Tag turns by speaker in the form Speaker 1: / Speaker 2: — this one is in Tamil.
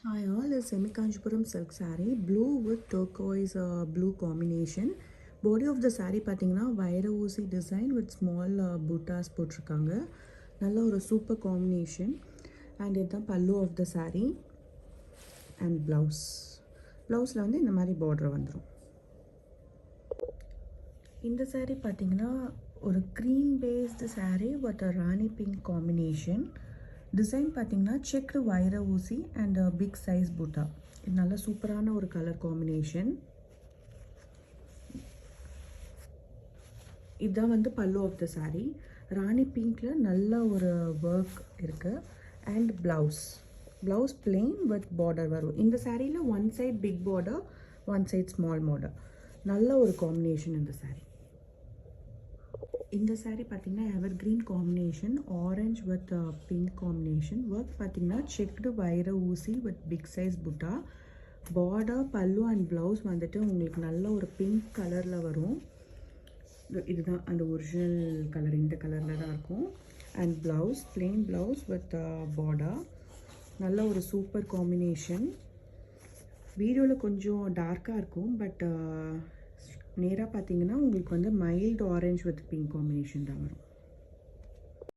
Speaker 1: Hi all, this is Semi Kanchipuram silk saree, blue with turquoise blue combination. Body of the saree பார்த்தீங்கன்னா வைர ஊசி டிசைன் வித் ஸ்மால் பூட்டாஸ் போட்டிருக்காங்க. நல்ல ஒரு சூப்பர் காம்பினேஷன். அண்ட் இதுதான் pallu of the saree and blouse. ப்ளவுஸில் வந்து இந்த மாதிரி பார்டர் வந்துடும். இந்த saree பார்த்தீங்கன்னா ஒரு cream based saree with Rani pink combination. Design பார்த்தீங்கன்னா செக்டு வைர ஊசி அண்ட் பிக் சைஸ் பூட்டா. இது நல்ல சூப்பரான ஒரு கலர் காம்பினேஷன். இதுதான் வந்து பல்லு ஆஃப் த saree. ராணி பிங்க்கில் நல்ல ஒரு ஒர்க் இருக்குது. And blouse plain with border வரும். இந்த சாரியில் one side big border, one side small border. நல்ல ஒரு காம்பினேஷன் இந்த saree. இந்த saree பார்த்தீங்கன்னா evergreen combination, orange with pink combination. Work பார்த்தீங்கன்னா செக்டு வைர ஊசி with big size butta. Border, pallu and blouse வந்துட்டு உங்களுக்கு நல்ல ஒரு பிங்க் கலரில் வரும். இதுதான் அந்த ஒரிஜினல் கலர், இந்த கலரில் தான் இருக்கும். And blouse plain blouse with border. நல்ல ஒரு சூப்பர் காம்பினேஷன். வீடியோவில் கொஞ்சம் டார்க்காக இருக்கும், பட் நேராக பார்த்தீங்கன்னா உங்களுக்கு வந்து mild orange with pink combination தான் வரும்.